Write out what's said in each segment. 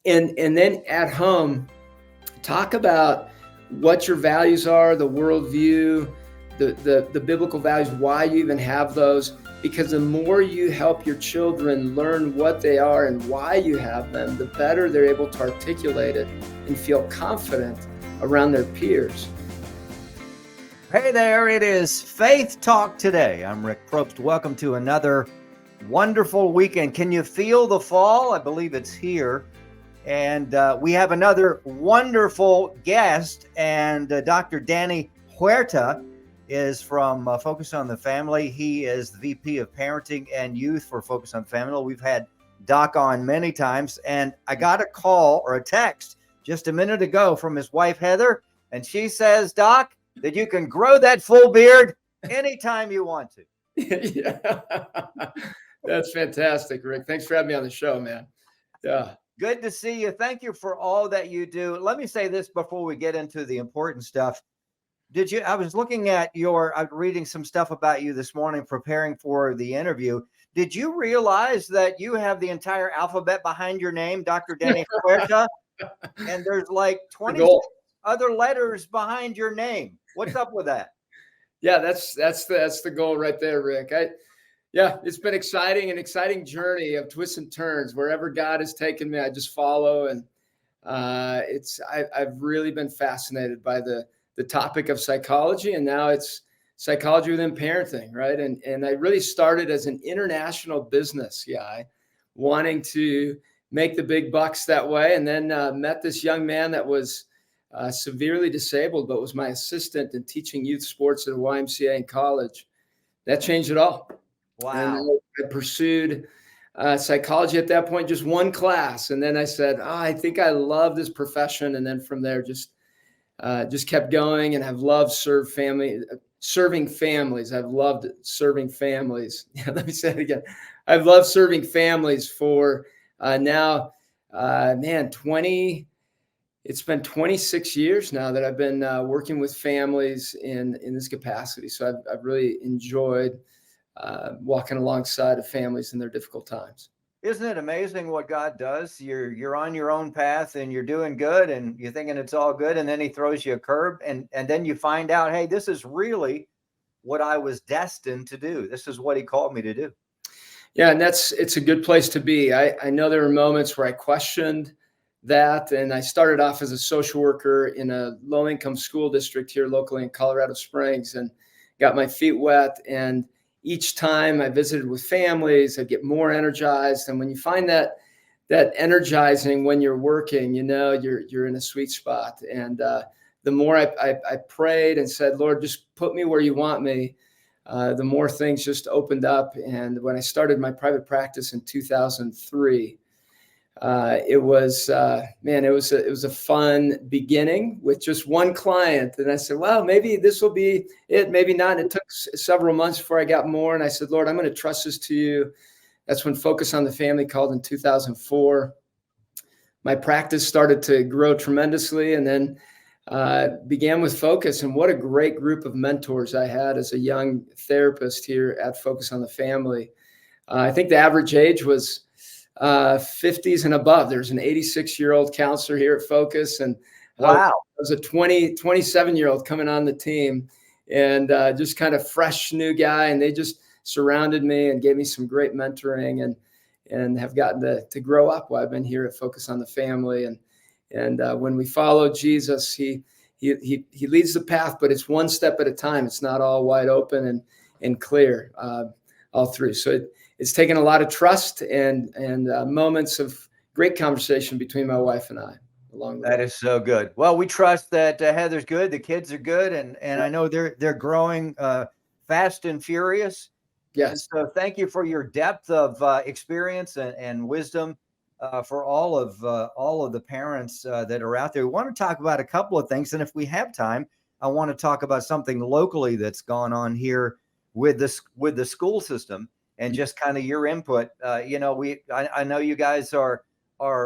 And then at home, talk about what your values are, the worldview, the biblical values, why you even have those. Because the more you help your children learn what they are and why you have them, the better they're able to articulate it and feel confident around their peers. Hey there, it is Faith Talk today. I'm Rick Probst. Welcome to another wonderful weekend. Can you feel the fall? I believe it's here. And we have another wonderful guest, and Dr. Danny Huerta is from Focus on the Family. He is the VP of Parenting and Youth for Focus on the Family. We've had Doc on many times, and I got a call or a text just a minute ago from his wife, Heather, and she says, Doc, that you can grow that full beard anytime you want to. Yeah, that's fantastic, Rick. Thanks for having me on the show, man. Yeah. Good to see you. Thank you for all that you do. Let me say this before we get into the important stuff. I was looking at I'm reading some stuff about you this morning, preparing for the interview. Did you realize that you have the entire alphabet behind your name, Dr. Danny Huerta? And there's like 20 other letters behind your name. What's up with that? Yeah, that's the goal right there, Rick. Yeah, it's been an exciting journey of twists and turns. Wherever God has taken me, I just follow. And I've really been fascinated by the topic of psychology, and now it's psychology within parenting, right? And I really started as an international business guy, wanting to make the big bucks that way, and then met this young man that was severely disabled, but was my assistant in teaching youth sports at a YMCA in college. That changed it all. Wow. And I pursued psychology at that point, just one class. And then I said, I think I love this profession. And then from there, just kept going, and have loved serving families. I've loved serving families. Yeah, let me say it again. I've loved serving families for now, it's been 26 years now that I've been working with families in this capacity. So I've really enjoyed walking alongside of families in their difficult times. Isn't it amazing what God does? You're on your own path and you're doing good and you're thinking it's all good, and then he throws you a curve, and then you find out, hey, this is really what I was destined to do. This is what he called me to do. Yeah, and it's a good place to be. I know there were moments where I questioned that, and I started off as a social worker in a low-income school district here locally in Colorado Springs, and got my feet wet. And each time I visited with families, I'd get more energized. And when you find that energizing when you're working, you're in a sweet spot. And the more I prayed and said, Lord, just put me where you want me, the more things just opened up. And when I started my private practice in 2003, it was a fun beginning with just one client. And I said, well, maybe this will be it, maybe not. And it took several months before I got more. And I said, Lord, I'm going to trust this to you. That's when Focus on the Family called in 2004. My practice started to grow tremendously, and then began with Focus. And what a great group of mentors I had as a young therapist here at Focus on the Family. I think the average age was 50s and above. There's an 86-year-old counselor here at Focus, and wow, there's a 27-year-old coming on the team, and just kind of fresh new guy. And they just surrounded me and gave me some great mentoring, and have gotten to grow up while I've been here at Focus on the Family. And when we follow Jesus, he leads the path, but it's one step at a time. It's not all wide open and clear all through. So it's taken a lot of trust and moments of great conversation between my wife and I along the way. That is so good. Well, we trust that Heather's good, the kids are good, and I know they're growing fast and furious. Yes. And so thank you for your depth of experience and wisdom for all of the parents that are out there. We want to talk about a couple of things, and if we have time, I want to talk about something locally that's gone on here with the school system. And just kind of your input. I know you guys are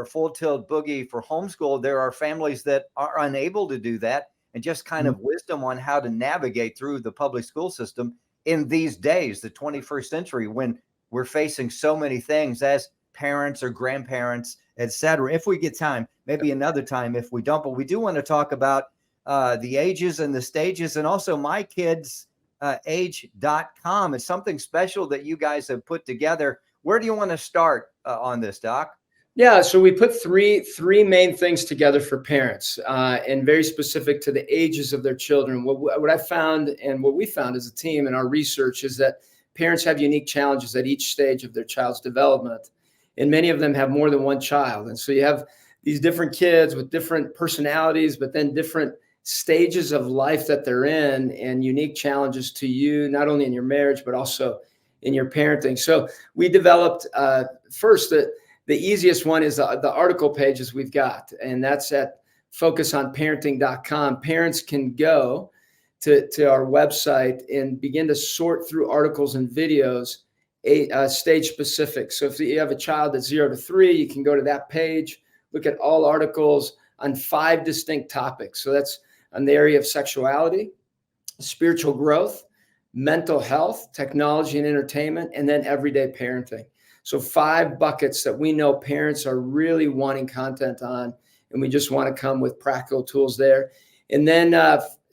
full tilt boogie for homeschool. There are families that are unable to do that, and just kind of wisdom on how to navigate through the public school system in these days, the 21st century, when we're facing so many things as parents or grandparents etc. If we get time, maybe another time if we don't. But we do want to talk about the ages and the stages, and also mykidsage.com. It's something special that you guys have put together. Where do you want to start on this, Doc? Yeah, so we put three main things together for parents, and very specific to the ages of their children. What I found and what we found as a team in our research is that parents have unique challenges at each stage of their child's development, and many of them have more than one child. And so you have these different kids with different personalities, but then different stages of life that they're in, and unique challenges to you, not only in your marriage, but also in your parenting. So we developed first that the easiest one is the article pages we've got, and that's at focusonparenting.com. Parents can go to our website and begin to sort through articles and videos, stage specific. So if you have a child that's 0 to 3, you can go to that page, look at all articles on 5 distinct topics. So that's on the area of sexuality, spiritual growth, mental health, technology and entertainment, and then everyday parenting. So 5 buckets that we know parents are really wanting content on, and we just want to come with practical tools there. And then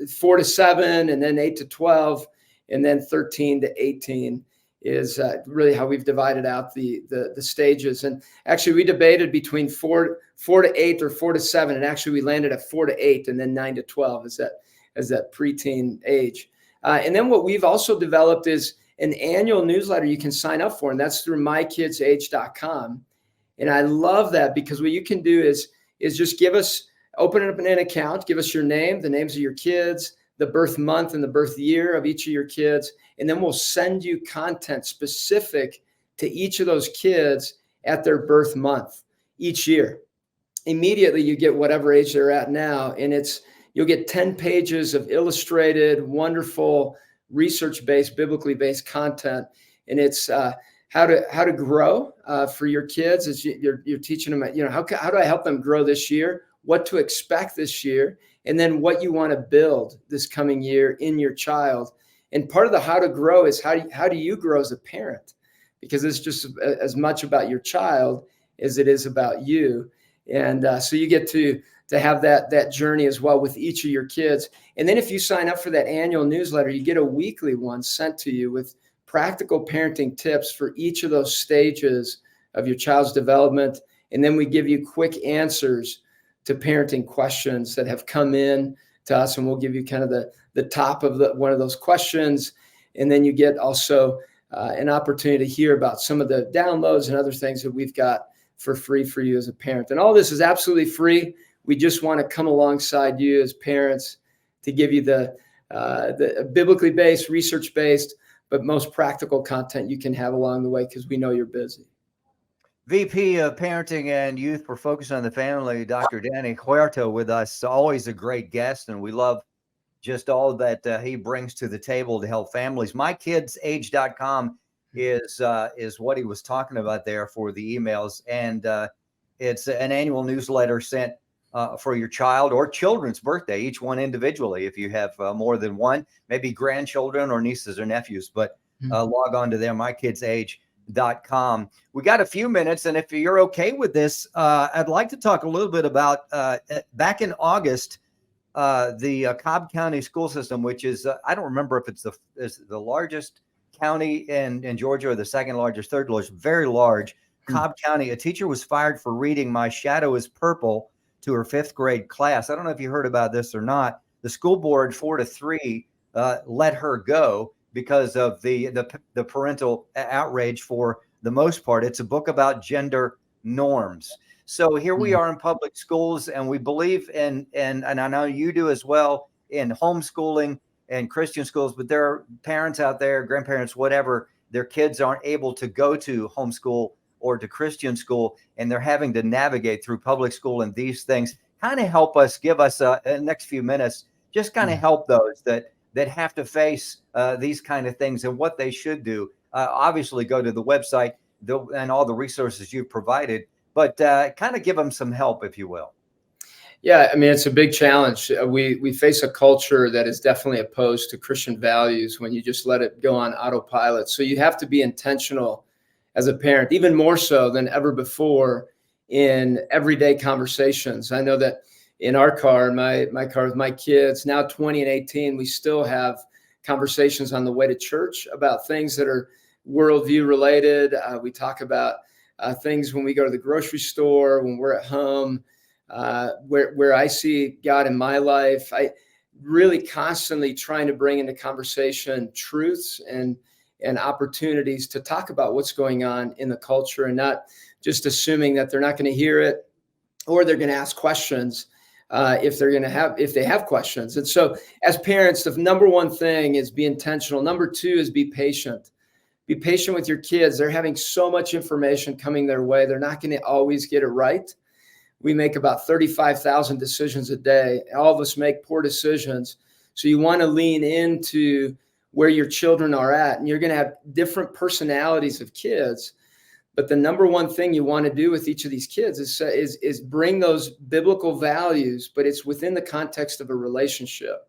4 to 7, and then 8 to 12, and then 13 to 18 is really how we've divided out the stages. And actually, we debated between 4 to 8 or 4 to 7, and actually we landed at 4 to 8, and then 9 to 12 as that preteen age. And then what we've also developed is an annual newsletter you can sign up for, and that's through mykidsage.com. And I love that because what you can do is just open up an account, give us your name, the names of your kids, the birth month and the birth year of each of your kids, and then we'll send you content specific to each of those kids at their birth month each year. Immediately you get whatever age they're at now, and you'll get 10 pages of illustrated, wonderful, research-based, biblically based content, and it's how to grow for your kids. As you're teaching them, how do I help them grow this year? What to expect this year, and then what you want to build this coming year in your child. And part of the how to grow is how do you grow as a parent, because it's just as much about your child as it is about you. And so you get to have that journey as well with each of your kids. And then if you sign up for that annual newsletter, you get a weekly one sent to you with practical parenting tips for each of those stages of your child's development. And then we give you quick answers to parenting questions that have come in to us, and we'll give you kind of the top of one of those questions. And then you get also an opportunity to hear about some of the downloads and other things that we've got for free for you as a parent. And all this is absolutely free. We just want to come alongside you as parents to give you the biblically based, research based, but most practical content you can have along the way, because we know you're busy. VP of Parenting and Youth for Focus on the Family, Dr. Danny Huerta, with us. Always a great guest, and we love just all that he brings to the table to help families. MyKidsAge.com is what he was talking about there for the emails, and it's an annual newsletter sent for your child or children's birthday, each one individually. If you have more than one, maybe grandchildren or nieces or nephews, but log on to there, mykidsage.com. We got a few minutes, and if you're okay with this, I'd like to talk a little bit about back in August, the Cobb County school system, which is I don't remember if it's the largest county in Georgia or the second largest, third largest, very large. Cobb County, a teacher was fired for reading My Shadow is Purple to her 5th grade class. I don't know if you heard about this or not. The school board 4-3 let her go because of the parental outrage. For the most part, it's a book about gender norms. So here we are in public schools, and we believe in, and I know you do as well, in homeschooling and Christian schools, but there are parents out there, grandparents, whatever, their kids aren't able to go to homeschool or to Christian school, and they're having to navigate through public school and these things. Kind of help us, give us the next few minutes, just kind of help those that have to face these kind of things and what they should do. Obviously, go to the website and all the resources you've provided, but kind of give them some help, if you will. Yeah, I mean, it's a big challenge. We face a culture that is definitely opposed to Christian values when you just let it go on autopilot. So you have to be intentional as a parent, even more so than ever before, in everyday conversations. I know that in our car, my car with my kids, now 20 and 18, we still have conversations on the way to church about things that are worldview related. We talk about things when we go to the grocery store, when we're at home, where I see God in my life. I really constantly trying to bring into conversation truths and opportunities to talk about what's going on in the culture, and not just assuming that they're not going to hear it or they're going to ask questions if they have questions. And so as parents, the number one thing is be intentional. Number two is be patient. Be patient with your kids. They're having so much information coming their way. They're not going to always get it right. We make about 35,000 decisions a day. All of us make poor decisions. So you want to lean into where your children are at, and you're going to have different personalities of kids. But the number one thing you want to do with each of these kids is bring those biblical values, but it's within the context of a relationship.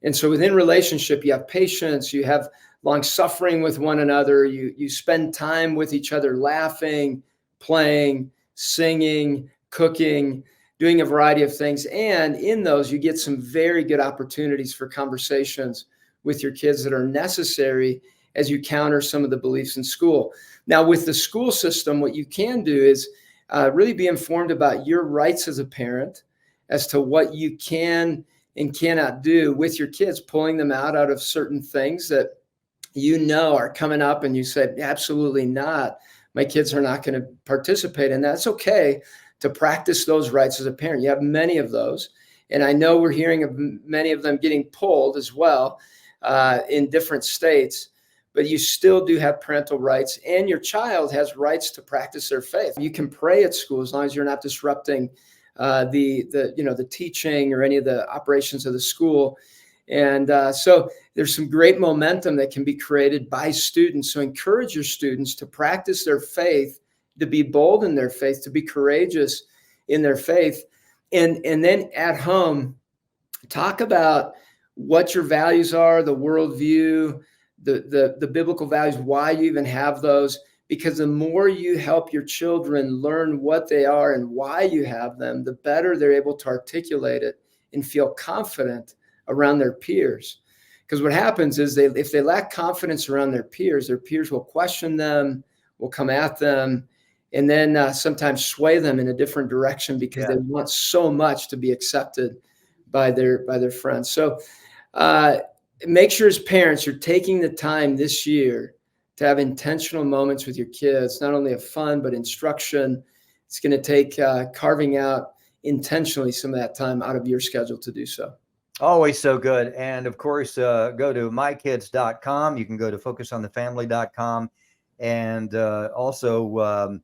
And so within relationship, you have patience, you have long suffering with one another, you spend time with each other, laughing, playing, singing, cooking, doing a variety of things. And in those, you get some very good opportunities for conversations with your kids that are necessary as you counter some of the beliefs in school. Now, with the school system, what you can do is really be informed about your rights as a parent as to what you can and cannot do with your kids, pulling them out of certain things that you know are coming up and you say, absolutely not. My kids are not going to participate in that. It's okay to practice those rights as a parent. You have many of those. And I know we're hearing of many of them getting pulled as well in different states, but you still do have parental rights, and your child has rights to practice their faith. You can pray at school as long as you're not disrupting the teaching or any of the operations of the school. And so there's some great momentum that can be created by students. So encourage your students to practice their faith, to be bold in their faith, to be courageous in their faith. And then at home, talk about what your values are, the worldview, the biblical values, why you even have those. Because the more you help your children learn what they are and why you have them, the better they're able to articulate it and feel confident around their peers. Because what happens is if they lack confidence around their peers will question them, will come at them, and then sometimes sway them in a different direction because they want so much to be accepted by their friends. So make sure as parents, you're taking the time this year to have intentional moments with your kids, not only of fun, but instruction. It's going to take carving out intentionally some of that time out of your schedule to do so. Always so good. And of course, go to mykids.com. You can go to focusonthefamily.com, and also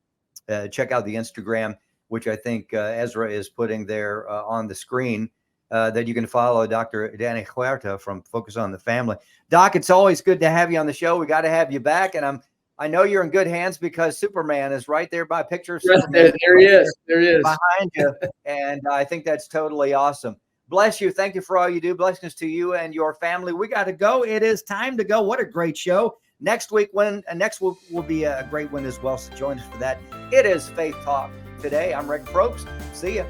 check out the Instagram, which I think Ezra is putting there on the screen, that you can follow Dr. Danny Huerta from Focus on the Family. Doc, it's always good to have you on the show. We got to have you back. And I know you're in good hands because Superman is right there by picture. There he is. There he is. Behind you. And I think that's totally awesome. Bless you. Thank you for all you do. Blessings to you and your family. We got to go. It is time to go. What a great show. Next week, next will be a great one as well. So join us for that. It is Faith Talk today. I'm Rick Probst. See ya.